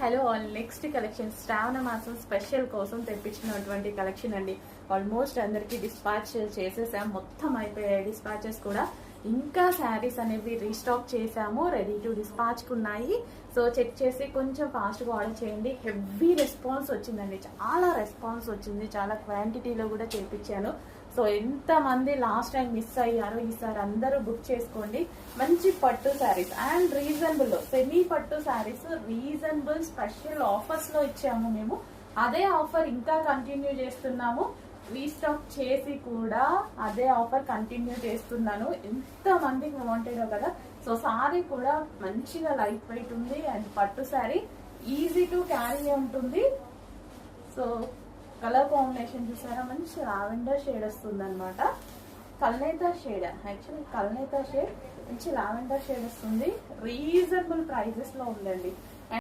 Hello all, next collection శ్రావణ మాసం special కోసం తెప్పించినటువంటి collection అండి. ఆల్మోస్ట్ అందరికి డిస్పాచ్ చేసేసాం, మొత్తం అయిపోయాయి డిస్పాచెస్ కూడా. ఇంకా శారీస్ అనేవి రీస్టాక్ చేసాము, రెడీ టు డిస్పాచ్ ఉన్నాయి. సో చెక్ చేసి కొంచెం ఫాస్ట్గా ఆర్డర్ చేయండి. హెవీ రెస్పాన్స్ వచ్చిందండి, చాలా రెస్పాన్స్ వచ్చింది, చాలా క్వాంటిటీలో కూడా చేయించాను. సో ఎంతమంది లాస్ట్ టైం మిస్ అయ్యారో ఈసారి అందరూ బుక్ చేసుకోండి. మంచి పట్టు శారీస్ అండ్ రీజనబుల్ సెమీ పట్టు శారీస్ రీజనబుల్ స్పెషల్ ఆఫర్స్ లో ఇచ్చాము మేము. అదే ఆఫర్ ఇంకా కంటిన్యూ చేస్తున్నాము, రీస్టాక్ చేసి కూడా అదే ఆఫర్ కంటిన్యూ చేస్తున్నాను. ఎంత మందికి వాంటెడో కదా. సో సారీ కూడా మంచిగా లైట్ వెయిట్ ఉంది అండ్ పట్టు శారీ ఈజీ టు క్యారీ ఉంటుంది. సో కలర్ కాంబినేషన్ చూసారా, మంచి లావెండర్ షేడ్ వస్తుంది అనమాట. కల్నేత షేడ్, యాక్చువల్లీ కల్నేత షేడ్ మంచి లావెండర్ షేడ్ వస్తుంది. రీజనబుల్ ప్రైజెస్ లో ఉందండి.